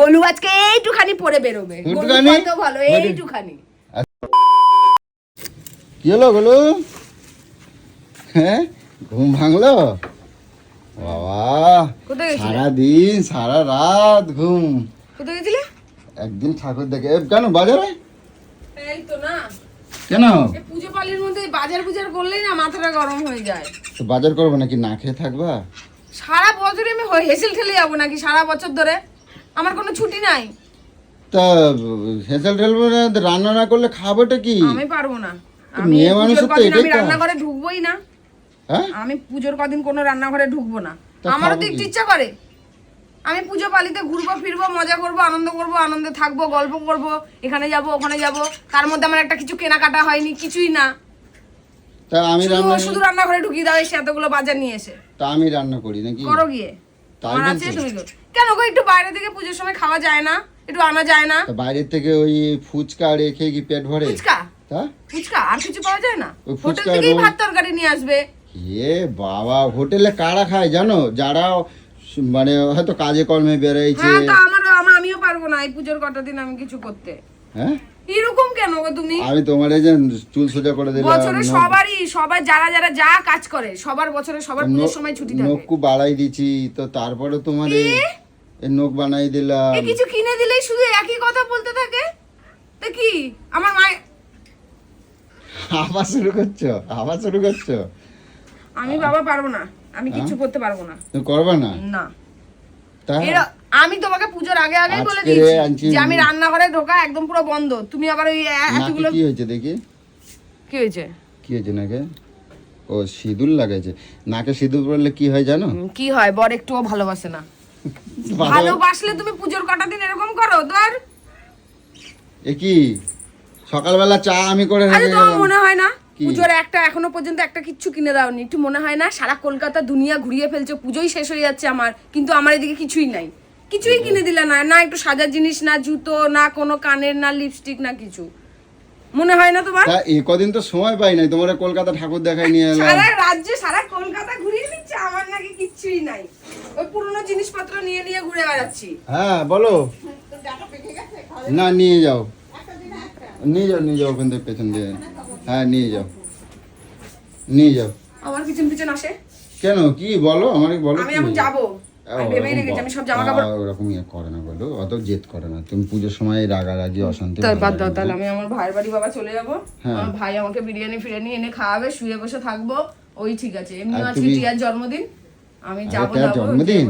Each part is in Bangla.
গোলু আজকে এইটুখানি পরে বেরোবে। গোলু কত ভালো, এইটুখানি। কি হলো গোলু? হ্যাঁ, ঘুম ভাঙলো? বাবা, সারাদিন সারা রাত ঘুম। কোথায় গেছিলে? একদিন ঠাকুর দেখে। কেন বাজারে? এই তো না। কেন? পুজো পালির মধ্যে বাজার করলেই না মাথাটা গরম হয়ে যায়। তো বাজার করবো নাকি, না খেয়ে থাকবা? সারা বছর আমি হেসেল ঠেলে যাবো নাকি সারা বছর ধরে? আমার কোনো ছুটি নাই। তা হেসেল ঠেলবো না, রান্না না করলে খাবোটা কি? আমি পারবো না। আমি রান্নাঘরে ঢুকবোই না। হ্যাঁ, আমি পুজোর কদিন কোনো রান্নাঘরে ঢুকবো না। আমারও তো একটু ইচ্ছা করে আমি পুজো পালিতে ঘুরবো ফিরবো, মজা করবো, আনন্দ করবো, আনন্দে থাকবো, গল্প করবো, এখানে যাব ওখানে যাব। তার মধ্যে আমার একটা কিছু কেনাকাটা হয়নি, কিছুই না। তা আমি শুধু রান্নাঘরে ঢুকিয়ে দাও এসে এতগুলো বাজার নিয়ে এসে। তা আমি রান্না করি নাকি? করো গিয়ে। আমার আছে, তুমি কেন গো? একটু বাইরে থেকে পুজোর সময় খাওয়া যায় না? একটু আনা যায় না? বাইরে থেকে ওই ফুচকা রেখে কি পেট ভরে? ফুচকা আর কিছু পাওয়া যায় না? হোটেল থেকেই ভাত তরকারি নিয়ে আসবে। এ বাবা, হোটেলে কারা খায় জানো? যারা মানে হয়তো কাজে কর্মে বেরোইছে। হ্যাঁ, তা আমিও পারবো না এই পুজোর কটা দিন আমি কিছু করতে। হ্যাঁ, এরকম কেন গো তুমি? আমি তোমার এই যে চুল সোজা করে দিলাম। বছরে সবাই যারা যা কাজ করে সবার বছরে সবার পুজোর সময় ছুটি থাকে। নখকু বাড়াই দিছি, তো তারপরে তোমার এই নখ বানাই দিলাম। এই কিছু কিনে দিলেই শুধু একই কথা বলতে থাকে। তা কি আমার মা আবার শুরু করছো? আমি বাবা পারবো না, আমি কিছু করতে পারবো না। তুমি করবে না? না। তাই আমি তোমাকে পুজোর আগে বলে দিয়েছি যে আমি রান্নাঘরে ঢোকা একদম পুরো বন্ধ। তুমি আবার ওই এতগুলো কি হয়েছে দেখি? কি হয়েছে নাকে? ও সিঁদুর লাগাইছে। নাকে সিঁদুর পরলে কি হয় জানো? কি হয়? বর একটুও ভালোবাসে না। ভালোবাসলে তুমি পুজোর কটা দিন এরকম করো? ধর এ কি সকালবেলা চা আমি করে রেখে গেলাম। মনে হয় না পুজোর এখনো পর্যন্ত একটা কিচ্ছু কিনে দাওনি? একটু মনে হয় না সারা কলকাতা দুনিয়া ঘুরিয়ে ফেলছো, পুজোই শেষ হয়ে যাচ্ছে আমার, কিন্তু আমার এদিকে কিছুই নাই? কিছুই কিনে দিলা না? না একটু সাজার জিনিস, না জুতো, না কোনো কানের, না লিপস্টিক, না কিছু। মনে হয় না তোমার? এই কদিন তো সময় পাই নাই, তোমার কলকাতা ঠাকুর দেখাই নিয়ে এলাম। সারা রাজ্যে সারা কলকাতা ঘুরিয়ে নিচ্ছে, আমার নাকি কিছুই নাই। ওই পুরনো জিনিসপত্র নিয়ে ঘুরে বেড়াচ্ছি। হ্যাঁ বলো। না নিয়ে যাও ওখান থেকে পেছন দিয়ে। হ্যাঁ নিয়ে যাও। আমার পিছন আসে কেন? কি বলো আমাকে, বলো। আমি এখন যাবো, আমি সব জামা কাপড় ওরকম করে না বলো, অত জেদ করে না। তুমি পুজোর সময় রাগারাগি অশান্তি। তাহলে আমি আমার ভাইয়ের বাড়ি বাবা চলে যাবো। আমার ভাই আমাকে বিরিয়ানি ফিরিয়ানি এনে খাওয়াবে, শুয়ে বসে থাকবো, ওই ঠিক আছে। এমনি আজকে টিয়ার জন্মদিন, আমি যাবো। জন্মদিন?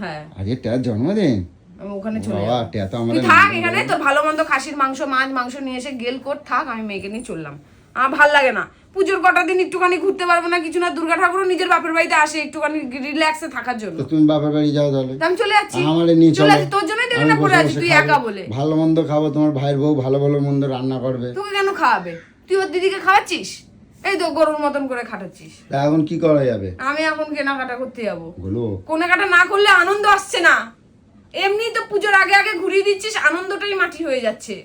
হ্যাঁ, আজকে টিয়ার জন্মদিন। আমি ওখানে চলে যাবো। টিয়া তো আমার থাক এখানে, তোর ভালো মন্দ খাসির মাংস, মাংস নিয়ে এসে গেল কর, থাক। আমি মেয়েকে নিয়ে চললাম। আমার ভাল লাগে না পুজোর কটা দিন একটুখানি ঘুরতে পারবো না, কিছু না। দুর্গা ঠাকুরও নিজের বাপের বাড়িতে আসে একটুখানি রিল্যাক্সে থাকার জন্য। তুমি বাপের বাড়ি যাও তাহলে। আমি চলে যাচ্ছি। আমারে নিয়ে চলো। তোর জন্যই দেখে না পড়ে আছি তুই একা বলে। ভালো মন্দ খাবো, তোমার ভাইয়ের বউ ভালো মন্দ রান্না করবে। তোকে কেন খাওয়াবে? তুই ওর দিদিকে খাওয়াচ্ছিস, এই তো গরুর মতন করে খাটাচ্ছিস। এখন কি করা যাবে? আমি এখন কেনাকাটা করতে যাবো। কেনাকাটা না করলে আনন্দ আসছে না। এমনি তো পুজোর আগে ঘুরিয়ে দিচ্ছিস, আনন্দটাই মাটি হয়ে যাচ্ছে।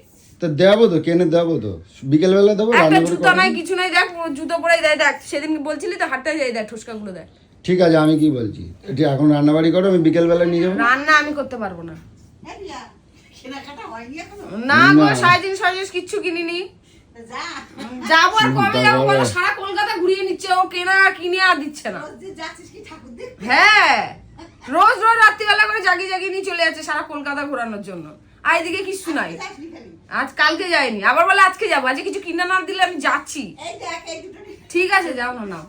তো দেবো তো, কেনে দেবো তো, বিকেল বেলা দেবো। একটা জুতো নাই, কিছু নাই, দেখ জুতো পরেই দেয়। দেখ সেদিন বলছিলি তো হাঁটতে যাই, দেখ ঠোসকা গুলো দেখ। ঠিক আছে, আমি কি বলছি, এটা এখন রান্না বাড়ি করো, আমি বিকেল বেলা নিয়ে যাবো। রান্না আমি করতে পারবো না। না গো, সারাদিন কিচ্ছু কিনিনি। যাবো আর কবে যাবো বলো? সারা কলকাতা ঘুরিয়ে নিচ্ছে ও, কিনে আর দিচ্ছে না। হ্যাঁ, রোজ রাত্রিবেলা করে জাগিয়ে নিয়ে চলে যাচ্ছে সারা কলকাতা ঘোরানোর জন্য। আর এদিকে কিছু নাই। আজ কালকে যাইনি, আবার বলে আজকে যাবো। আজকে কিছু কিনে না দিলে আমি যাচ্ছি। ঠিক আছে, যাও না।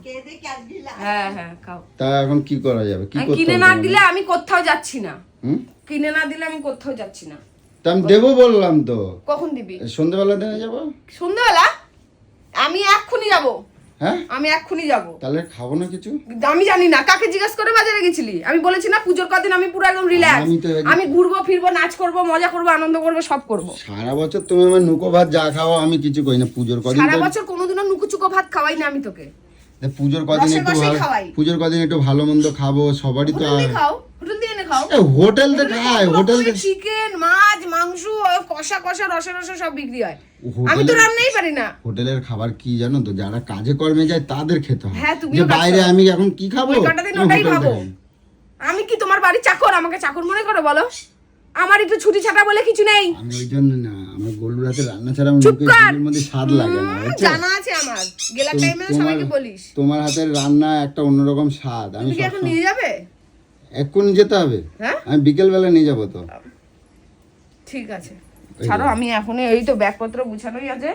হ্যাঁ খাও। তা এখন কি করা যাবে? কিনে না দিলে আমি কোথাও যাচ্ছি না। কিনে না দিলে আমি কোথাও যাচ্ছি না। তা আমি দেবো বললাম তো। কখন দিবি? সন্ধ্যাবেলা দিয়ে যাবো। সন্ধ্যাবেলা? আমি এক্ষুনি যাবো। হ্যাঁ, আমি এক্ষুনি যাবো। তাহলে খাবো না কিছু? আমি জানি না, কাকে জিজ্ঞাসা করে বাজারে গেছিলি? আমি বলেছি না পুজোর কদিন আমি পুরো একদম রিল্যাক্স। আমি ঘুরবো ফিরবো, নাচ করবো, মজা করবো, আনন্দ করবো, সব করবো। সারা বছর তুমি আমার নুকো ভাত যা খাওয়া, আমি কিছু করি না। পুজোর কদিন সারা বছর কোনোদিনও নুকুচুকো ভাত খাওয়াই না আমি তোকে। পুজোর কদিন একটু ভালো মন্দ খাবো, সবারই তো। হোটেল দিয়ে এনে খাও। হোটেল থেকে খায়, হোটেল থেকে চিকেন, মাছ, মাংস, কষা রসা সব বিক্রি হয়। আমি তো রান্নাই পারি না। হোটেলের খাবার কি জানো তো, যারা কাজে কর্মে যায় তাদের খেতে হয়। হ্যাঁ, তুমি যে বাইরে আমি এখন কি খাবো? ওটাই ভাবো। আমি কি তোমার বাড়ির চাকর? আমাকে চাকর মনে করো বলো? আমার একটু ছুটি ছাটা বলে কিছু নেই। আমি ওই জন্য না, আমার গোলুর হাতে রান্না ছাড়া আমার চুপ মুখে কর। জিভের মধ্যে স্বাদ লাগে না, বুঝছো? জানা আছে আমার, গেলার টাইমে সবাইকে বলিস। তোমার হাতের রান্না একটা অন্যরকম স্বাদ। আমি তুমি কি এখন নিয়ে যাবে? এক্ষুনি যেতে হবে। হ্যাঁ আমি বিকেল বেলা নিয়ে যাবো তো। ঠিক আছে, ছাড়ো, আমি এখন এই তো ব্যাগপত্র গুছানোই আছে,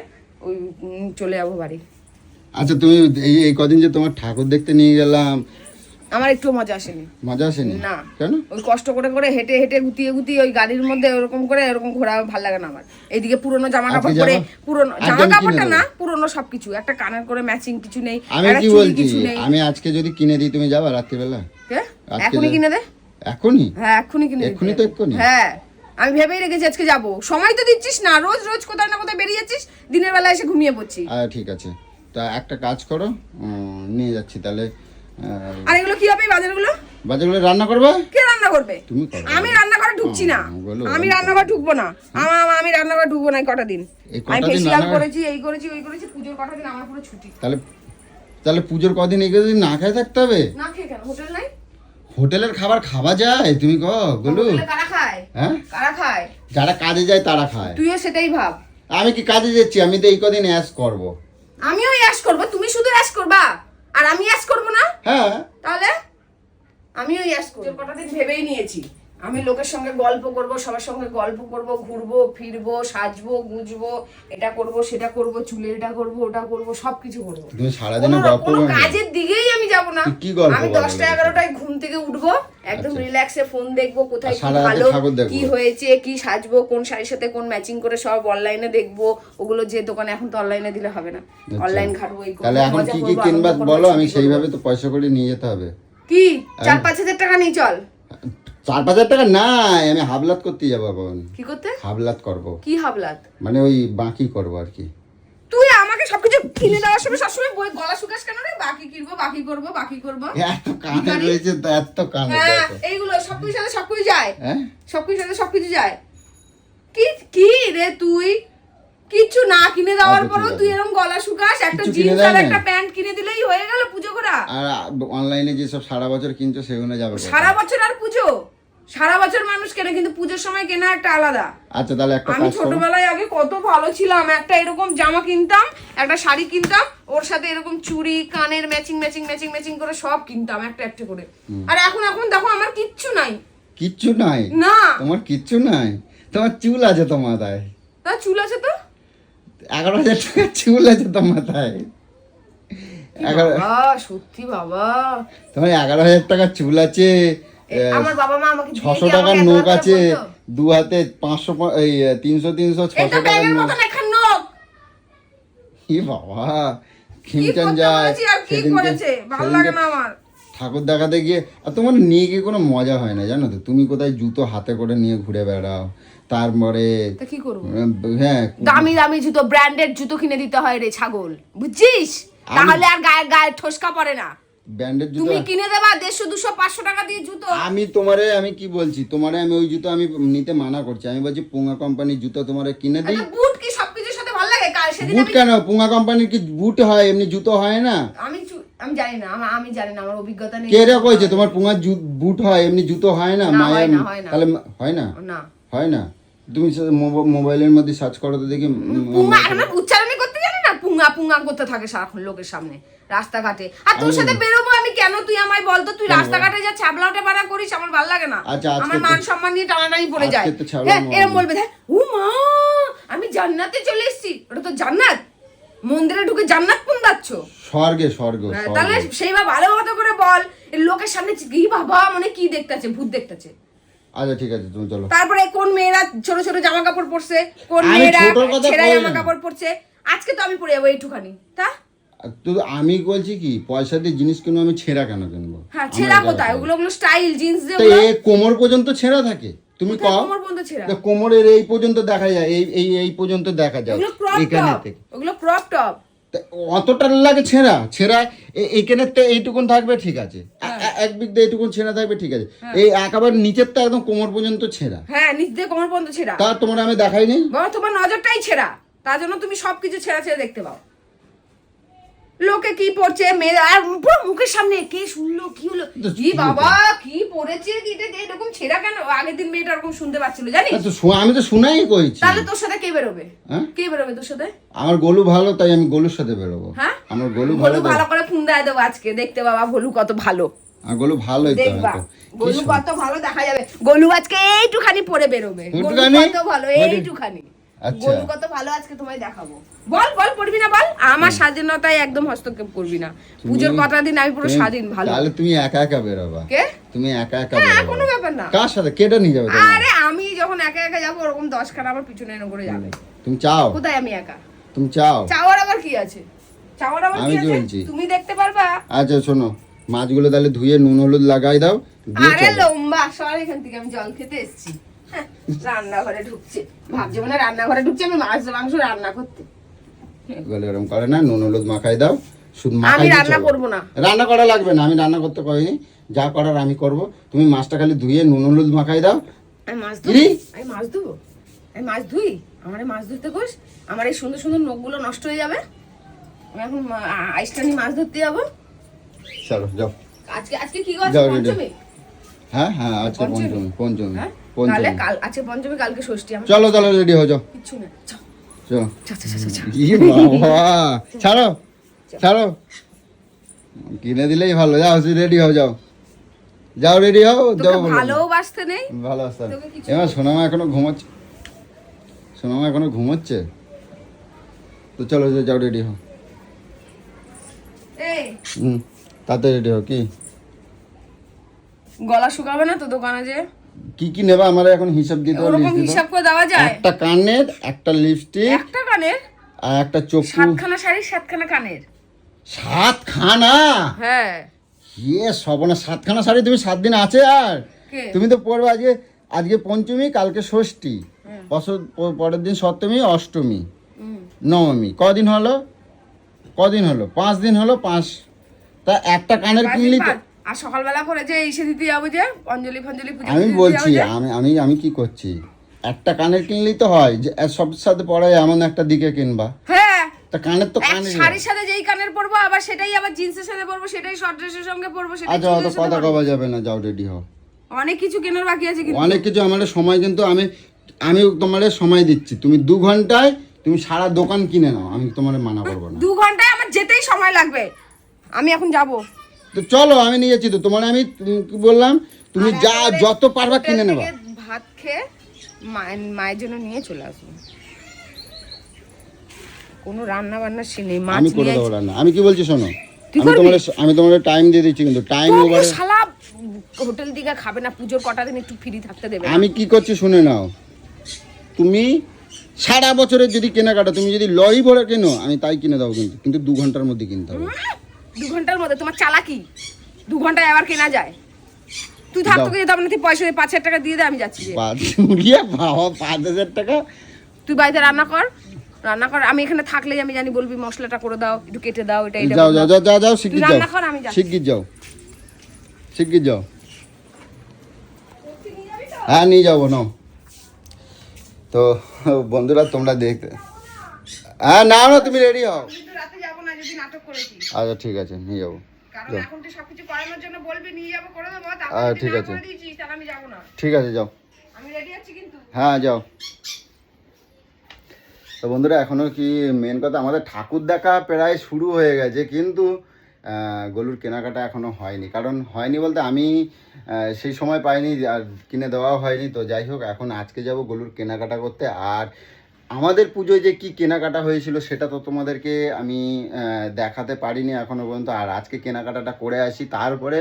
ওই চলে যাবো বাড়ি। আচ্ছা তুমি এই কদিন যে তোমার ঠাকুর দেখতে নিয়ে গেলাম, আমার একটু মজা আসেনি। মজা আসেনি? না। কেন? ওই কষ্ট করে করে হেঁটে হেঁটে গুতিয়ে গুতিয়ে ওই গাড়ির মধ্যে ওরকম করে এরকম ঘোরা ভালো লাগে না আমার। এইদিকে পুরনো জামা কাপড় পরে, পুরনো জামা কাপড়টা না, পুরনো সবকিছু, একটা কানের করে ম্যাচিং কিছু নেই, আমি একটা কি চুড়ি বলছি, কিছু নেই। আমি আজকে যদি কিনে দিই তুমি যাবা রাত্রিবেলা? এখনই কিনে দে। এখনই? হ্যাঁ এখনই কিনে এখনই তো এক্ষুনি? হ্যাঁ, আমি ভেবেই রেখেছি আজকে যাবো। সময় তো দিচ্ছিস না, রোজ রোজ কোথায় না কোথায় বেরিয়ে যাচ্ছিস, দিনের বেলা এসে ঘুমিয়ে পড়ছি। ঠিক আছে, তা একটা কাজ করো, নিয়ে যাচ্ছি তাহলে। আর এগুলো কি হবে, বাজারগুলো? বাজারগুলো রান্না করবে? কে রান্না করবে? তুমি করো। আমি রান্নাঘরে ঢুকছি না, আমি রান্নাঘরে ঢুকবো না, আমি রান্নাঘরে ঢুকবো না। কটা দিন আমি ফেসিয়াল করেছি, এই করেছি ওই করেছি, পুজোর কটা দিন আমার পুরো ছুটি। তাহলে পুজোর কদিন এই কদিন না খেয়ে থাকতে হবে? না খেয়ে কেন? হোটেল নাই? হোটেলের খাবার খাওয়া যায়? তুমি কো বলো। কারা খায়? হ্যাঁ, কারা খায়? যারা কাজে যায় তারা খায়। তুইও সেটাই ভাব। আমি কি কাজে যাচ্ছি? আমি তো এই কদিন অ্যাশ করব। আমিও অ্যাশ করব, তুমি শুধু অ্যাশ করবা আর আমি অ্যাশ করব না? হ্যাঁ, তাহলে আমিও অ্যাশ করব। কটা দিন ভেবেই নিয়েছি আমি লোকের সঙ্গে গল্প করব, সবার সঙ্গে গল্প করব, ঘুরবো ফিরবো, সাজবো গুজবো, এটা করব সেটা করব, চুলে এটা করব ওটা করব, সবকিছু করব। তুমি সারা দিন গল্প কোনো করবে? কাজের দিকেই আমি যাব না। কি গল্প? আমি 10টা 11টায় ঘুম থেকে উঠবো, একদম রিল্যাক্সে ফোন দেখবো, কোথায় কি ভালো কি হয়েছে, কি সাজবো, কোন শাড়ির সাথে কোন ম্যাচিং করে সব অনলাইনে দেখবো। ওগুলো যে দোকানে এখন তো অনলাইনে দিলে হবে না, অনলাইন ঘাটবো। এই তাহলে এখন কি কি কিনবা বলো, আমি সেইভাবে তো পয়সা করে নিয়ে যেতে হবে। কি 4-5 হাজার টাকা নিয়ে চল। 4-5 হাজার টাকা নাই, আমি হাবলাত করতে যাবো এখন। কি করতে? হাবলাত করব। কি হাবলাত? মানে ওই বাকি করব আর কি। তুই আমাকে সবকিছু কিনে দেওয়ার সময় সবসময় বই গলা শুকাস কেন রে? বাকি কিনবো, বাকি করবো, বাকি করবো। এত কানে রয়েছে তো, এত কানে। হ্যাঁ, এইগুলো সবকিছুর সাথে সবকিছু যায়। হ্যাঁ, সবকিছুর সাথে সবকিছু যায়। কি কি রে তুই? কিছু না কিনে দেওয়ার পরেও তুই এরকম গলা শুকাস? একটা জিন্স আর একটা প্যান্ট কিনে দিলেই হয়ে গেল পুজো করা। আর অনলাইনে যে সব সারা বছর কিনছো সেগুলো যাবে সারা বছর আর পুজো? সারা বছর মানুষ কেনে, কিন্তু পুজোর সময় কেনা একটা আলাদা। আচ্ছা তাহলে একটা আমি ছোটবেলায় আগে কত ভালো ছিলাম, একটা এরকম জামা কিনতাম, একটা শাড়ি কিনতাম, ওর সাথে এরকম চুড়ি কানের ম্যাচিং ম্যাচিং ম্যাচিং ম্যাচিং করে সব কিনতাম একটা একটা করে। আর এখন দেখো আমার কিচ্ছু নাই। কিচ্ছু নাই? না, তোমার কিচ্ছু নাই? তোমার চুল আছে তো মাথায়। তা চুল আছে তো? 11,000 টাকা চুল আছে তো মাথায়। সত্যি বাবা, তোমার 11,000 টাকা চুল আছে, আমার বাবা মা আমাকে 600 টাকার নোট আছে, দু হাতে 500 এই 300 600 টাকার নোট। কি বাবা, খিমচান যায় ঠাকুর দেখাতে গিয়ে। আর তোমার নিয়ে গিয়ে কোনো মজা হয় না জানো তো। তুমি কোথায় জুতো হাতে করে নিয়ে ঘুরে বেড়াও, তারপরে কি করবো? হ্যাঁ, দামি দামি জুতো, ব্র্যান্ডেড জুতো কিনে দিতে হয় রে ছাগল, বুঝছিস? তাহলে আর গায়ে গায়ে ঠোসকা পড়ে না। ব্র্যান্ডেড জুতো তুমি কিনে দেবা 150 200 500 টাকা দিয়ে জুতো। আমি কি বলছি তোমারে, আমি ওই জুতো আমি নিতে মানা করছি। আমি বলছি পুঙ্গা কোম্পানির জুতো তোমারে কিনে দিই। বুট কি সবকিছুর সাথে ভালো লাগে? বুট কেন? পুঙ্গা কোম্পানির কি বুট হয়, এমনি জুতো হয় না? আমি জানি না, আমি জানি না, আমার অভিজ্ঞতা নেই। কে রে কইছে তোমার পুঙ্গা বুট হয়, এমনি জুতো হয় না? মায়ের তাহলে হয় না? না হয় না। তুমি মোবাইলের মধ্যে সার্চ করো তো দেখি। পুঙ্গা আমি উচ্চারণই করতে জানি না, পুঙ্গা পুঙ্গা করতে থাকে সারাক্ষণ লোকের সামনে রাস্তাঘাটে। আর তোর সাথে বেরোবো আমি কেন? তুই আমায় বল তো, তুই রাস্তাঘাটে যা ছাবলাটা পাড়া করিস, আমার ভালো লাগে না। আমার মান সম্মান নিয়ে টানাটানি পড়ে যায়। এরকম বলবে, ও মা আমি জান্নাতে চলে এসেছি। ওটা তো জান্নাত, মন্দিরে ঢুকে জান্নাত কোন যাচ্ছ? স্বর্গে। তাহলে সেইভাবে ভালো মতো করে বল, লোকের সামনে কি বাবা মানে কি দেখতেছে, ভূত দেখতেছে। আচ্ছা ঠিক আছে, তুমি চলো। তারপরে কোন মেয়েরা ছোট ছোট জামা কাপড় পরছে, কোন মেয়েরা ছেঁড়া জামা কাপড় পরছে। আজকে তো আমি পরে যাবো এইটুখানি। তা তো আমি বলছি কি, পয়সা দিয়ে জিনিস কিনবো, আমি ছেঁড়া কেন কিনবো? হ্যাঁ, ছেঁড়া কোথায়? ওগুলো স্টাইল জিন্স দিয়ে কোমর পর্যন্ত ছেঁড়া থাকে। তুমি কোমর পর্যন্ত ছেঁড়া? কোমরের এই পর্যন্ত দেখা যায়, এই পর্যন্ত দেখা যায় এখানে থেকে। ওগুলো ক্রপ টপ। অতটা লাগে ছেঁড়া এইখানে এইটুকুন থাকবে, ঠিক আছে। এক দিক দিয়ে এইটুকুন ছেঁড়া থাকবে, ঠিক আছে। এই একেবারে নিচের তো একদম কোমর পর্যন্ত ছেঁড়া। হ্যাঁ, নিচ দিয়ে কোমর পর্যন্ত ছেঁড়া। তা তোমার আমি দেখাই নেই? তোমার নজরটাই ছেঁড়া, তার জন্য তুমি সবকিছু ছেঁড়া ছেড়ে দেখতে পাও। লোকে কি পড়ছে মেয়ে আর পুরো মুখের সামনে কে শুনলো কি হলো কি বাবা কি পড়েছে এরকম ছেঁড়া কেন আগের দিন মেয়েটা এরকম শুনতে পাচ্ছিল জানিস? আমি তো শোনাই কইছি। তাহলে তোর সাথে কে বেরোবে? কে বেরোবে তোর সাথে? আমার গোলু ভালো, তাই আমি গোলুর সাথে বেরোবো। হ্যাঁ আমার গোলু ভালো করে ফোন দেয় দেবো আজকে, দেখতে বাবা গোলু কত ভালো। আর গোলু ভালোই তো, দেখবা গোলু কত ভালো দেখা যাবে। গোলু আজকে এইটুখানি পরে বেরোবে, গোলু কত ভালো এইটুখানি। গোলু কত ভালো আজকে তোমায় দেখাবো। বল বল পড়বি না বল? আমার স্বাধীনতায় একদম হস্তক্ষেপ করবি না। পূজোর কটা দিন আমি পুরো স্বাধীন ভালো। তাহলে তুমি একা একা বেরোবা? কে? তুমি একা একা বেরোবা? কোনো ব্যাপার না। কার সাথে কেটে নিয়ে যাবে? আরে আমি যখন একা একা যাবো ওরকম 10 খানা আমার পিছনে এনে করে যাবে। তুমি চাও? কোথায় আমি একা? তুমি চাও? চাওয়ার আবার কি আছে? চাওয়ার আবার কি আছে? তুমি দেখতে পারবা। আচ্ছা শোনো, মাছগুলো তাহলে ধুয়ে নুন হলুদ লাগাই দাও। আরে লম্বা সর এখান থেকে, আমি জল খেতে এসেছি। রান্নাঘরে ঢুকছে, ভাবছে মানে রান্নাঘরে ঢুকছে আমি মাংস রান্না করতে। বলে এরকম করে না, নুন হলুদ মাখাই দাও। শুধু আমি রান্না করব না, রান্না করা লাগবে না, আমি রান্না করতে কইনি, যা করার আমি করব। তুমি মাছটা খালি ধুয়ে নুন হলুদ মাখাই দাও। আমি মাছ ধুই? আমি মাছ ধুবো? আমি মাছ ধুই? আমার মাছ ধুতে কোস, আমার এই সুন্দর সুন্দর নখগুলো নষ্ট হয়ে যাবে। আমি এখন আইসটা নিয়ে মাছ ধরতে যাবো। চলো যাও। আজকে কি করছো? পঞ্চমী? হ্যাঁ হ্যাঁ আজকে পঞ্চমী। তাহলে কাল আছে পঞ্চমী, কালকে ষষ্ঠী। চলো চলো রেডি হয়ে যাও। কিচ্ছু না, চলো। ই বাবা ছাড়ো ছাড়ো, কিনে দিলেই ভালো। যাও রেডি হও, যাও যাও রেডি হও। যাও। ভালোবাসতে নেই? ভালোবাসতে। এবার সোনামা এখনো ঘুমাচ্ছে, সোনামা এখনো ঘুমাচ্ছে। তো চলো যাও রেডি হও। তাতে রেডি হও। কি গলা শুকাবে না তো দোকানে যে? কি কি নেবা আমার এখন হিসাব দিতে হবে। ওরকম হিসাব করে দেওয়া যায়? একটা কানের, একটা লিপস্টিক, একটা কানের আর একটা চোখু। 7খানা শাড়ি 7খানা কানের। 7খানা? হ্যাঁ। ইয়ে সবনা 7খানা শাড়ি তুমি 7 দিন আছে? আর তুমি তো পড়বে আজকে পঞ্চমী, কালকে ষষ্ঠী, পরের দিন সপ্তমী, অষ্টমী, নবমী। কদিন হলো? 5 দিন হলো। 5 তা একটা কানের কিনলি তো। আর সকালবেলা করে যে এসে দিতে যাবো যে অঞ্জলি ফঞ্জলি পূজা। আমি বলছি আমি কি করছি, একটা কানের কিনলেই তো হয় যে সব সাথে পড়াই এমন একটা দিকে কিনবা। হ্যাঁ তা কানের তো কানের শাড়ির সাথে যেই কানের পরবো আবার সেটাই আবার জিন্সের সাথে পরবো, সেটাই শর্ট ড্রেসের সঙ্গে পরবো, সেটাই। আচ্ছা অত কথা কওয়া যাবে না, যাও রেডি হও। অনেক কিছু কেনার বাকি আছে কিন্তু। অনেক কিছু। আমার সময় কিন্তু আমি তোমার সময় দিচ্ছি। তুমি 2 ঘন্টায় তুমি সারা দোকান কিনে নাও, আমি তোমার মানা করবো না। 2 ঘন্টায় আমার যেতেই সময় লাগবে, আমি এখন যাবো। তো চলো আমি নিয়ে যাচ্ছি তো। তোমার আমি কি বললাম, তুমি যা যত পারবা কিনে নেবা। ভাত খেয়ে মায়ের জন্য নিয়ে চলে আসবো। কোনো রান্না বান্না নেই, মাছ আমি করে দেবো রান্না। আমি কি বলছি শোনো, আমি তোমার টাইম দিয়ে দিচ্ছি, কিন্তু টাইম ওভারে শালা হোটেল দিকে খাবে না, পুজোর কটা দিন একটু ফ্রি থাকতে দেবে। আমি কি করছি শুনে নাও। তুমি সারা বছরের যদি কেনাকাটা তুমি যদি লরি ভরে কেনো, আমি তাই কিনে দাও, কিন্তু 2 ঘন্টার মধ্যে কিনতে হবে। 2 ঘন্টার মধ্যে? তোমার চালাকি। 2 ঘন্টায় আবার কেনা যায়? তুই থাকতো কি যেতাম না, তুই পয়সা 5,000 টাকা দিয়ে দে, আমি যাচ্ছি। 5,000 টাকা? তুই বাড়িতে রান্না কর, আমি এখানে থাকলেই আমি জানি বলবি মশলাটা করে দাও, একটু কেটে দাও, এটা এটা। যাও শিগগির যাও, রান্না কর, আমি যাচ্ছি। শিগগির যাও। হ্যাঁ নিয়ে যাবো না। তো বন্ধুরা তোমরা দেখতে, হ্যাঁ না তুমি রেডি হও। রাতে যাবো না যদি নাটক করেছিস। আচ্ছা ঠিক আছে নিয়ে যাবো। কারণ এখন তো সবকিছু করানোর জন্য বলবি, নিয়ে যাবো, করে দেবো। ঠিক আছে তাহলে আমি যাবো না। ঠিক আছে যাও, আমি রেডি আছি কিন্তু। হ্যাঁ যাও। তো বন্ধুরা এখনো কি মেন কথা, আমাদের ঠাকুর দেখা প্রায় শুরু হয়ে গেছে, কিন্তু গলুর কেনাকাটা এখনো হয়নি। কারণ হয়নি বলতে আমি সেই সময় পাইনি আর কিনে দেওয়াও হয়নি। তো যাই হোক, এখন আজকে যাব গলুর কেনাকাটা করতে। আর আমাদের পুজোয় যে কি কেনাকাটা হয়েছিল সেটা তো তোমাদেরকে আমি দেখাতে পারিনি এখনো পর্যন্ত। আর আজকে কেনাকাটাটা করে আসি, তারপরে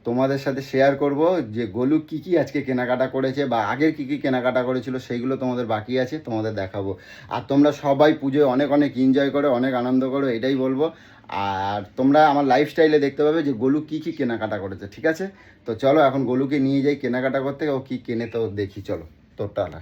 তোমাদের সাথে শেয়ার করব যে গলু কি কি আজকে কেনাকাটা করেছে বা আগের কি কি কেনাকাটা করেছিল, সেইগুলো তোমাদের বাকি আছে, তোমাদের দেখাবো। আর তোমরা সবাই পুজোয় অনেক অনেক এনজয় করো, অনেক আনন্দ করো, এটাই বলবো। আর তোমরা আমার লাইফস্টাইলে দেখতে পাবে যে গলু কি কি কেনাকাটা করেছে। ঠিক আছে, তো চলো এখন গলুকে নিয়ে যাই কেনাকাটা করতে। ও কি কেনে তো দেখি, চলো তোরটা।